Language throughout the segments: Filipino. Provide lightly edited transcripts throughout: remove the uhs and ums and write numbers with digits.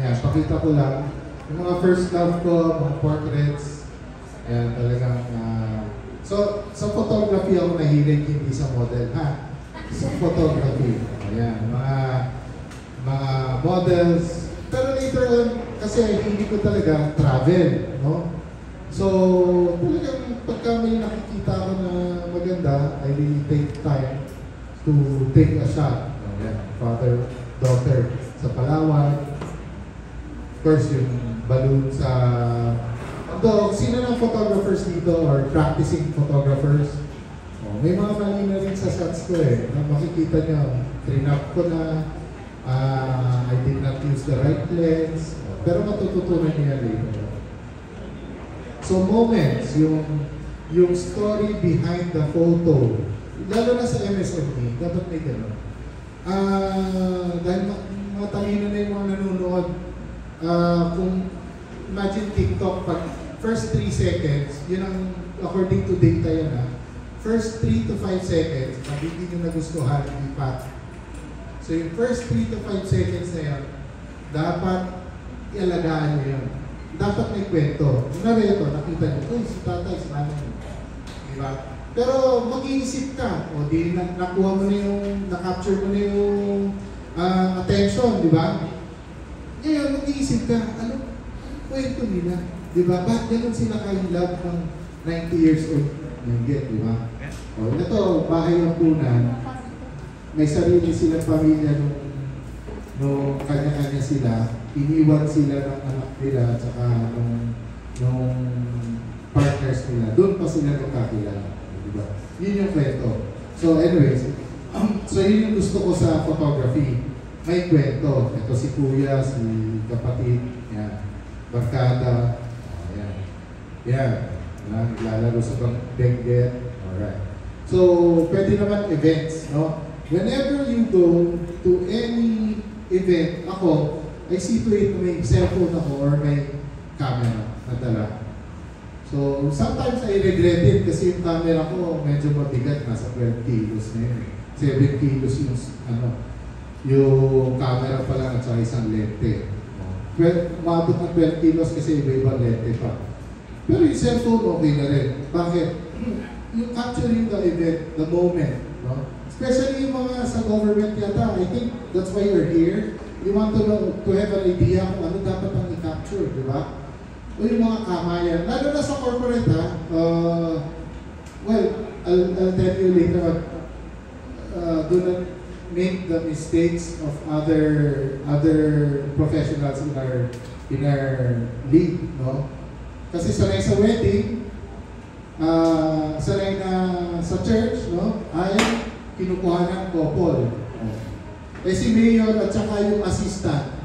Ayan, pakita ko lang. Yung mga first love ko, mga portraits. Ayan, talagang... so, sa photography ako nahilig, hindi sa model, ha? Sa photography. Ayan, mga models. Pero later on, kasi hindi ko talaga travel, no? So, talagang pagka may nakikita ko na maganda, I really take time to take a shot. Ayan, father, daughter sa Palawan. Of course, yung balloon sa... Although, sino ng photographers dito or practicing photographers? Oh, may mga mali na rin sa shots ko eh. Na makikita nyo, trinap ko na, I did not use the right lens. Pero matututunan niya later. So moments, yung story behind the photo, lalo na sa MSME, dapat may gano'n. Dahil matalino na yung mga nanonood, kung imagine TikTok, pag first 3 seconds, yun ang according to data yan ha, first 3 to 5 seconds, pag hindi nyo nagustuhan, ipat. So yung first 3 to 5 seconds na yan, dapat ialagaan nyo yun. Dapat may kwento. Kunwari ito, nakita nyo, uy, si tatay, si nanay mo. Diba? Pero mag-iisip ka, o di nakuha mo na yung, na-capture mo na yung attention, di ba? Ngayon, mag-iisip ka, ano kwento nila? Di ba? Bakit ganun sila ka-in-love ng 90 years old? Yung get, di ba? O, ito, bahay ng punan, may sarili silang pamilya nung kanya-kanya sila, iniwan sila ng anak nila at saka nung partners nila. Doon pa sila nagkakilala. Diba? Yun yung kwento. So anyways, so yun yung gusto ko sa photography. May kwento. Ito si kuya, si kapatid, yan. Barkada. Yan. Yan. Naglalaro sa Benguet. Alright. So, pwede naman events, no? Whenever you go to any event, ako, I see to it na may cellphone ako or may camera na dala. So, sometimes I regret it kasi yung camera ko medyo mabigat, nasa 12 kilos na yun. 7 kilos yung camera pa lang at saka isang lente. Umabot ng 12 kilos kasi iba-ibang lente pa. Pero yung cellphone okay na rin. Bakit? Yung capturing the event, the moment. No? Especially yung mga sa government yata, I think that's why you're here. You want to know, to have an idea kung ano dapat ang i-capture, di ba? O yung mga kamayan, lalo na sa corporate ha, well, I'll tell you later, do not make the mistakes of other professionals in our league, no? Kasi sanay sa wedding, sanay na sa church, no? Ay kinukuha ng couple. Eh si Mayor at saka yung assistant,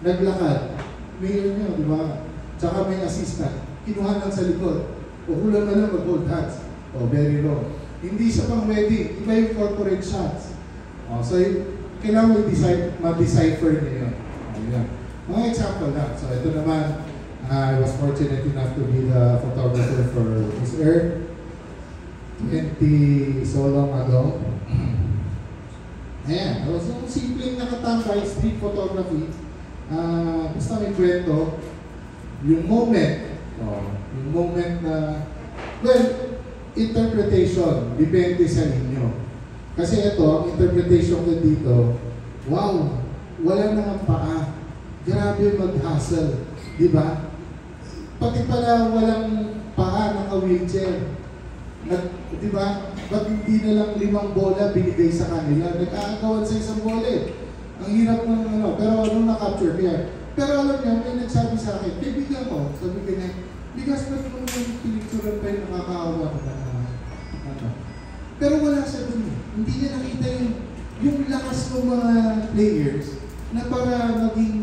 naglakad. Mayor niyo, di ba? Tsaka may assistant, kinuha lang sa likod. O hula na lang mag-hold hands. O, very wrong. Hindi siya pang wedding, iba yung corporate shots. O, so, kailangan ma-decipher niyo yun. Ayan. Mga example lang. So, ito naman, I was fortunate enough to be the photographer for Miss Earth 20 so long ago. Ayan, so simpleng nakatambay, street photography, basta may kwento, yung moment na, well, interpretation, depende sa inyo. Kasi ito, ang interpretation ko dito, wow, wala na ang paa, grabe mag-hustle, di ba? Pati pala walang paa, naka-wheelchair, di ba? Ba't hindi na lang 5 bola binigay sa kanila? Nag-aagawan sa isang bola eh. Ang hirap ng pero anong na-capture kaya? Pero alam niya, may nagsabi sa akin, kaibigan ko, sabi ka niya, bigas ba't mo yung pinicturan pa yung nakakaawa na Pero wala siya dun eh. Hindi niya nakita yung lakas ng mga players na para maging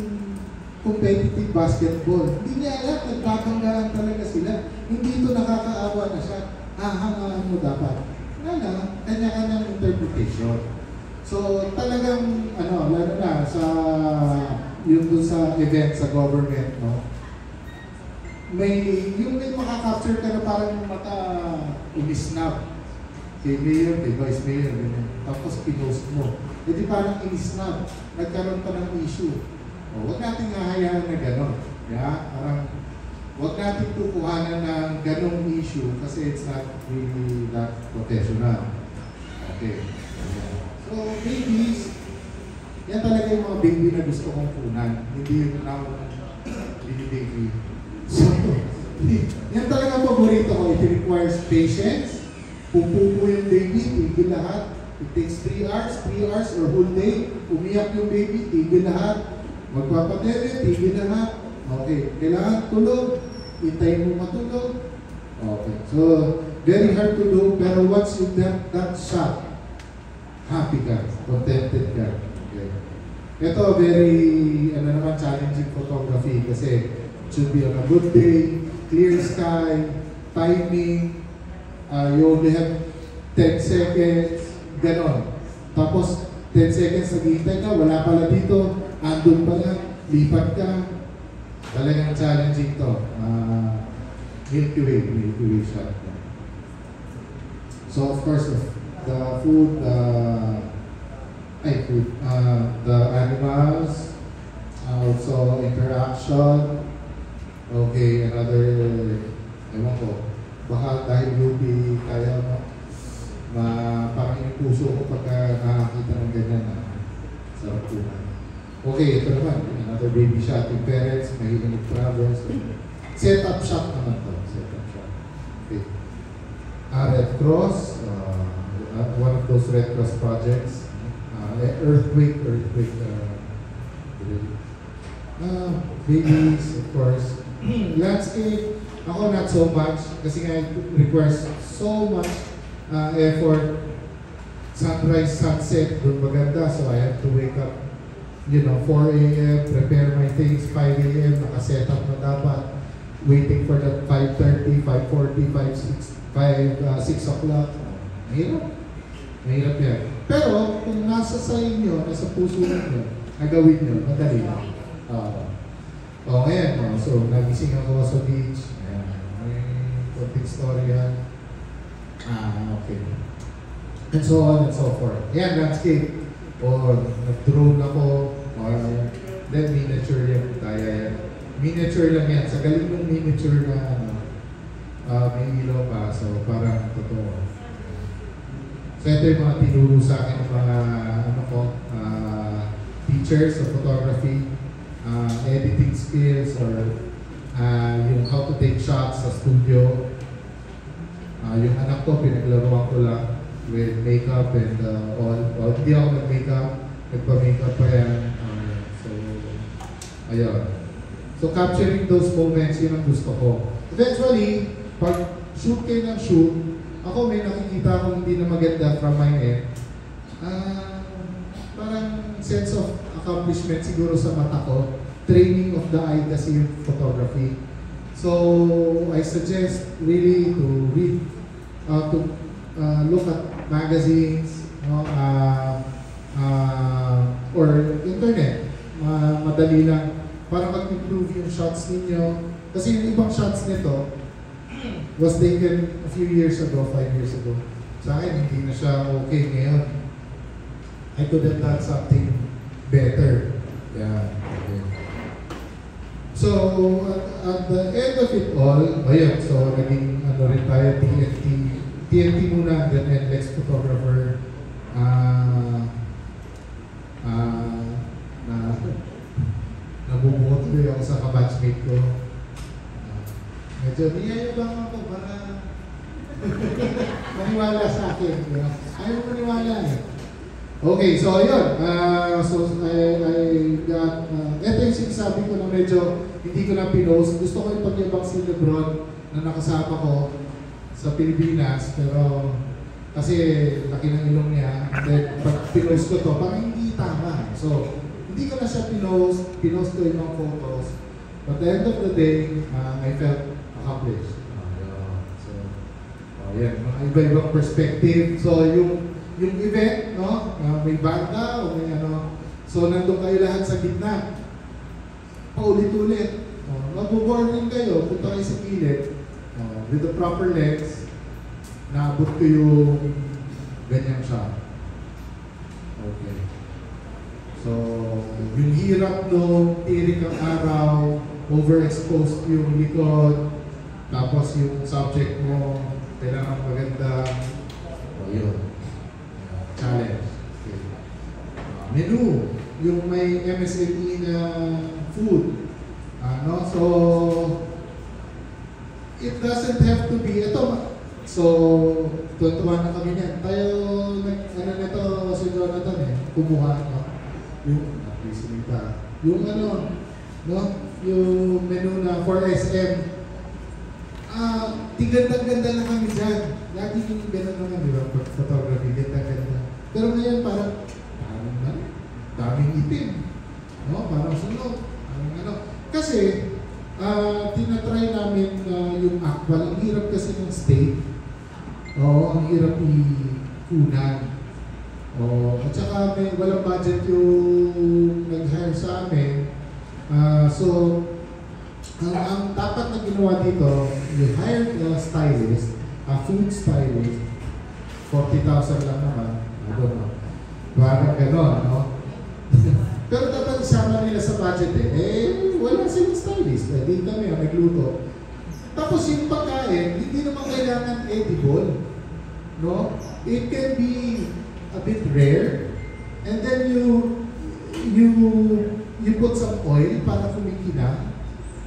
competitive basketball. Hindi niya alam, nagkakanggalan talaga sila. Hindi ito nakakaawa na siya. Hahangaan mo dapat. Kanya-kanyang interpretation. So talagang lalo na sa yung dun sa event sa government, no? May makaka-capture ka na parang mata umisnap. Kay mayor, kay vice mayor, tapos pinost mo. Hindi parang inisnap. Nagkaroon pa ng issue. Huwag natin hinahayaan na gano'n. Yeah? Parang, huwag natin tukuhanan ng ganong issue kasi it's not really that professional. Okay. So, babies, yan talaga yung mga baby na gusto kong punan. Hindi yung baby. So, yan talaga ang paborito ko. It requires patience. Pupupo yung baby, tigil lahat. It takes 3 hours or whole day. Umiyak yung baby, tigil lahat. Magpapadere, tigil lahat. Okay, kailangan tulog. Hintayin mo matulog. Okay, so very hard to do, pero once you get that shot, happy ka, contented ka. Okay. Ito, very, challenging photography kasi it should be on a good day, clear sky, timing, you only have 10 seconds, ganon. Tapos, 10 seconds naghihintay ka, wala pala dito, andun pala, lipat ka. Talagang challenging to. Milky Way shot. So, of course, the food, the animals, also interaction. Okay, another, ewan ko, baka dahil UP, kaya parang yung puso ko pagka nakakita ng ganyan na sarap po. Okay, ito naman, another baby shot. Yung parents, mahilig mag-travel. So, set-up shot naman to. Set-up shot. Okay. Red Cross, one of those Red Cross projects. Earthquake. Babies, of course. Landscape, ako not so much kasi nga it requires so much effort. Sunrise, sunset, doon maganda. So I have to wake up 4 a.m., prepare my things, 5 a.m., nakaset up na dapat, waiting for that 5:30, 5:40, 6 o'clock. Mahirap yan. Pero kung nasa sa inyo, nasa puso ninyo, nagawin nyo, madali lang. Ngayon, so nagising ako sa beach, may konting story yan. Okay. And so on and so forth. Ayan, landscape. Nag-drone ako, then miniature yan, kaya yan. Miniature lang yan, sa galing ng miniature na may ilaw pa, so parang totoo. So ito yung mga tinuro sa akin ng mga teachers of photography, editing skills, or yung how to take shots sa studio. Yung anak ko, pinaglaruan ko lang with makeup and all. Hindi ako nag-makeup, nagpa-makeup pa yan. So, ayun. So, capturing those moments, yun ang gusto ko. Eventually, pag shoot kayo ng shoot, ako may nakikita akong hindi na maganda from my end. Parang sense of accomplishment siguro sa mata ko. Training of the eye kasi yung photography. So, I suggest really to read, to look at magazines, or internet. Madali lang para mag-improve yung shots ninyo. Kasi yung ibang shots nito was taken a few years ago, 5 years ago. Sa akin, hindi na siya okay ngayon. I could have done something better. Yeah. Okay. So, at the end of it all, ayun, so naging rin tayo, TNT muna, then NLEX photographer. Nabubuot ko ako sa kabatchmate ko. Medyo niyayabang ako para maniwala sa akin. Ayaw mo maniwala eh. Okay, so ayun. So I got, ito yung sinasabi ko na medyo hindi ko na pinost. Gusto ko yung pagyabang si Lebron na nakasama ko sa Pilipinas, pero kasi laki ng ilong niya. Then pag pinost ko to, parang hindi tama. So hindi ko na siya pinost ko yung mga photos. But at the end of the day, I felt accomplished. So, yan, mga iba-ibang perspective. So yung event, no, may banda o may so nandun kayo lahat sa gitna. Paulit-ulit. Mag-boarding kayo, punta kayo sa gilid. With the proper lens, naabot ko yung ganyang shot. Okay. So, yung hirap nung tirik ang araw, overexposed yung likod, tapos yung subject mo, kailangan maganda, yun. Challenge. Okay. Menu, yung may MSAT na food. So, it doesn't have to be, ito, so, tuwa na kami niyan. Tayo, ano nito, si Jonathan kumuha, no? Yung, yung ano, no? Yung menu na for SM, ganda-ganda lang kami dyan. Lagi yung ganda naman, di ba? Photography, ganda-ganda. Pero ngayon parang daming itim. No? Parang sunog. Ano. Kasi, tinatry namin yung actual. Ang hirap kasi ng state. Ang hirap i-kunan. At saka walang budget yung nag-hire sa amin. So, ang dapat na ginawa dito, you hired a stylist, a food stylist, 40,000 lang naman. I don't know. Parang gano'n, no? Pero dapat isama nila sa budget wala silang stylist. Di kami ang nagluto. Tapos yung pagkain, hindi naman kailangan edible. No? It can be a bit rare. And then you put some oil para kumikinang.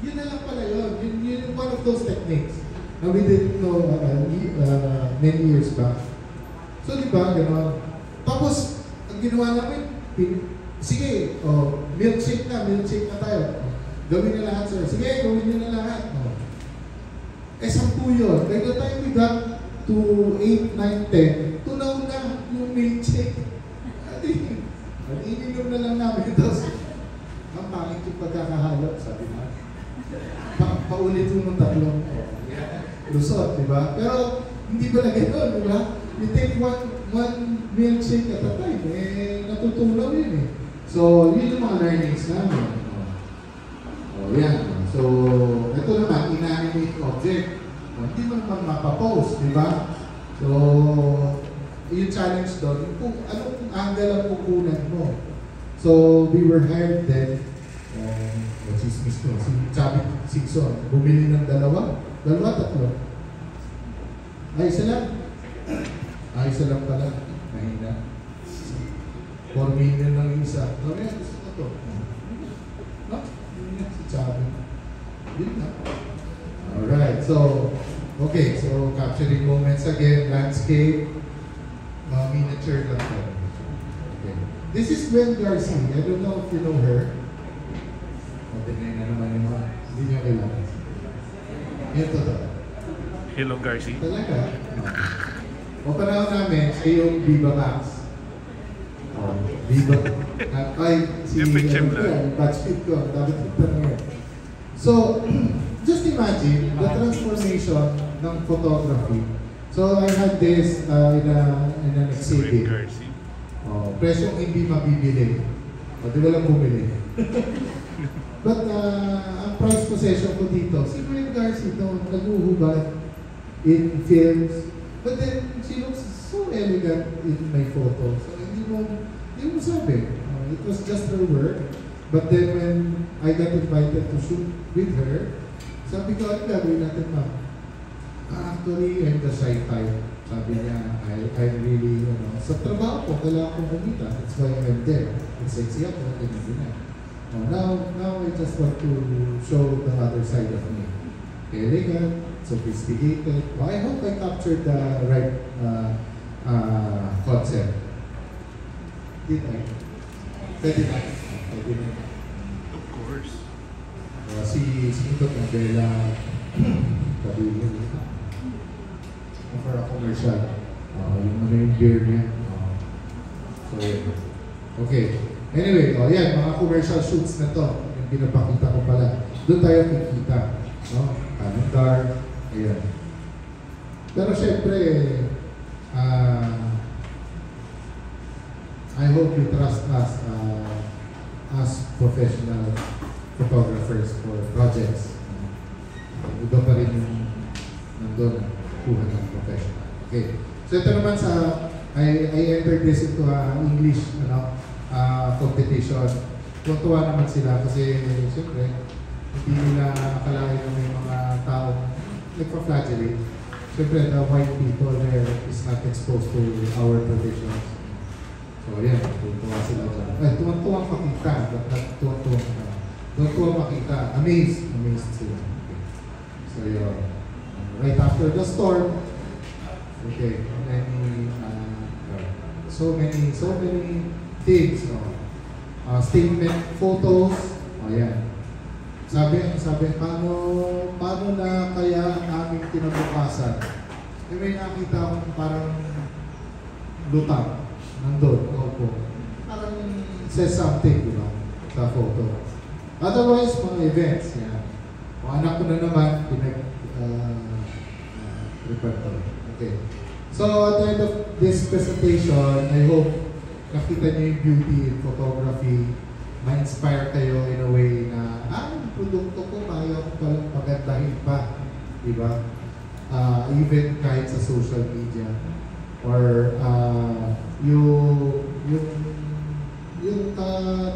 Yun na lang pala yun. Yun one of those techniques na we didn't know many years back. So di ba, gano'n. Tapos, ang ginawa namin, sige, milkshake na tayo. Gawin na lahat, sir. Sige, gawin nyo na lahat. 10 yun. By the time we got to 8, 9, 10, tunaw na yung milkshake. At ininom na lang namin. Tapos, ang pangit yung pagkakahalo, sabi na. Paulit mo ng tatlong lusot, di ba? Pero, hindi ba na gano'n, di ba? We take one milkshake at a time. Natutunaw yun So, yun yung mga learnings namin. Yan. So, ito naman, inanimate object. Hindi mo naman mapapost, di ba? So, yung challenge doon, kung anong angle ang kukunan mo. So, we were hired then, chismis ko, si Chavit Sigson, bumili ng dalawa, tatlo. Isa lang pala. Mahina. 4 million lang yung isa. Sabi nga, gusto ko ito. No? Yun nga, si Chavit. Yun na. Alright, so, okay, so capturing moments again, landscape, miniature lang po. Okay. This is Gwen Garcia. I don't know if you know her. Tingnan na naman yung mga, hindi niya kailangan. Yan totoo. Hello, Garcia. Talaga? Panahon namin, siya yung Viva Max. Viva. Si batchmate ko, dapat ito na. So, just imagine the transformation ng photography. So, I had this in an exhibit. Presyong hindi mabibili. Di walang bumili. But ang price possession ko dito, si Gwen Garcia naghuhubad in films. But then, she looks so elegant in my photo. So, hindi mo sabi. It was just her work. But then when I got invited to shoot with her, sabi ko, ano gagawin natin, ma'am? Actually, I'm the shy type. Sabi niya, I'm really, sa trabaho ko, kailangan kong kumita. That's why I'm there. It's sexy ako, ganyan. Now I just want to show the other side of me. Elegant, sophisticated. I hope I captured the right concept. Did I? Pwede na. Of course. Si Ito Candela, kabili for a commercial. Yung beer niya. So, okay. Anyway, yan, mga commercial shoots na to, yung pinapakita ko pala. Doon tayo kikita. Calendar, ayan. Pero syempre, I hope you trust us as professional photographers for projects. Iba pa rin yung nandun, kuha ng professional. Okay. So ito naman I entered this into English, competition. Tuwa naman sila kasi siyempre hindi nila akalain na may mga taong nagpa-flagellate. Siyempre, the white people there is not exposed to our traditions. So, yan. Tuwa sila dyan. Ay, tuwang-tuwang makita. Tuwang-tuwang makita. Amazed. Amazed sila. So, yun. Right after the storm, okay, so many things. No? Statement photos. Yan. Sabi, paano na kaya ang aming kinabukasan? May nakita akong parang lutang. Nandun, opo. Parang says something, di ba? Sa photo. Otherwise, mga events, yan. Mga anak ko na naman, prepare ko. Okay. So, at the end of this presentation, I hope nakita niyo yung beauty in photography, ma-inspire kayo in a way na, produkto ko, kaya ko palang pagandahin pa. Di ba? Even kahit sa social media. Or yung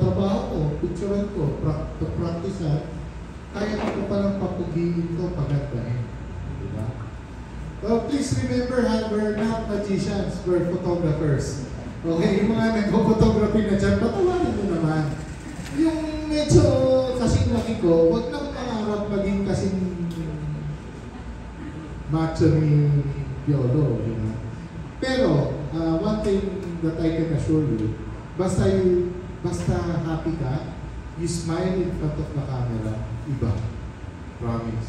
trabaho ko, picturean ko, practice kaya ko palang papugiin to, pagandahin. Di ba? Well, please remember, we're not magicians, we're photographers. Okay, yung mga nag-photography na dyan, patawarin mo naman. Yung medyo kasing laki ko, huwag nang pangarap maging kasing macho ni Piolo. You know? Pero, one thing that I can assure you, basta happy ka, you smile in front of the camera, iba. Promise.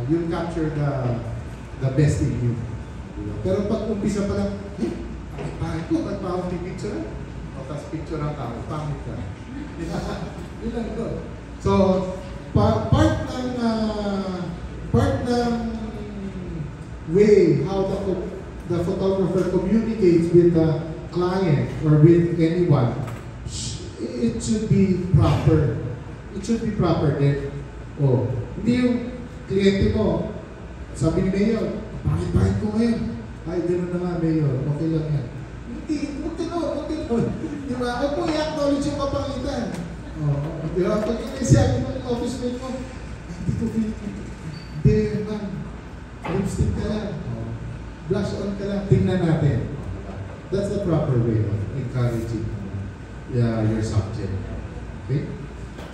You'll capture the best in you. Pero pag umpisa pa lang, pangit ko, ba't pa akong pipicture? O, tapos picture ang tao, pangit ka. Yun lang ito. So, part ng way how the photographer communicates with the client or with anyone, it should be proper. It should be proper din. Oh, hindi yung kliyente mo, sabi ni Mayor, pangit-pangit ko ngayon. Ay, gano'n na nga, Mayor. Okay lang yan. Hindi, huwag ganun. Di ba? Huwag mo i-acknowledge yung kapangitan. Di ba? Pag kinasiyabi mo yung office mate mo, hindi ko Filipino. Hindi, man. Lipstick ka lang. Blush on ka lang. Tingnan natin. That's the proper way of encouraging your subject. Okay?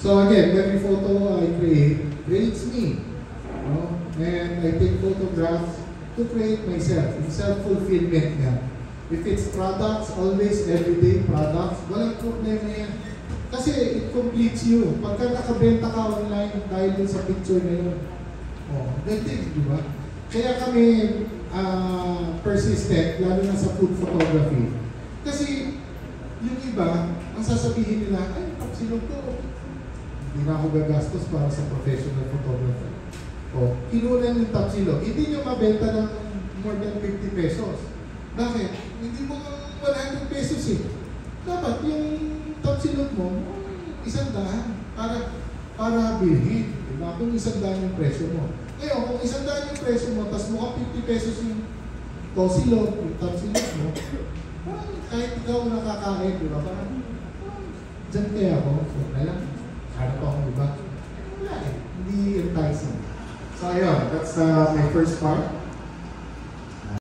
So again, every photo I create creates me. And I take photographs to create myself. Yung self-fulfillment nga. If it's products, always everyday products, walang problema yan. Kasi it completes you. Pagka nakabenta ka online dahil dun sa picture na yun, ganting, di ba? Kaya kami persistent, lalo na sa food photography. Kasi yung iba, ang sasabihin nila, ay, silog to. Hindi na ako gagastos para sa professional photographer. Kinunan yung tapsilog. Hindi nyo mabenta ng more than 50 pesos. Bakit? Hindi mo 100 pesos eh. Dapat yung tapsilog mo, 100 para bilhin. Diba? Kung 100 yung presyo mo. Ngayon, kung 100 yung presyo mo, tapos mukhang 50 pesos yung tosilog, yung tapsilog mo, kahit ikaw nakakain, diba? Parang, dyan kaya ako. So, lang, hanap akong iba. Wala eh. Hindi enticing. So, ayun, that's my first part.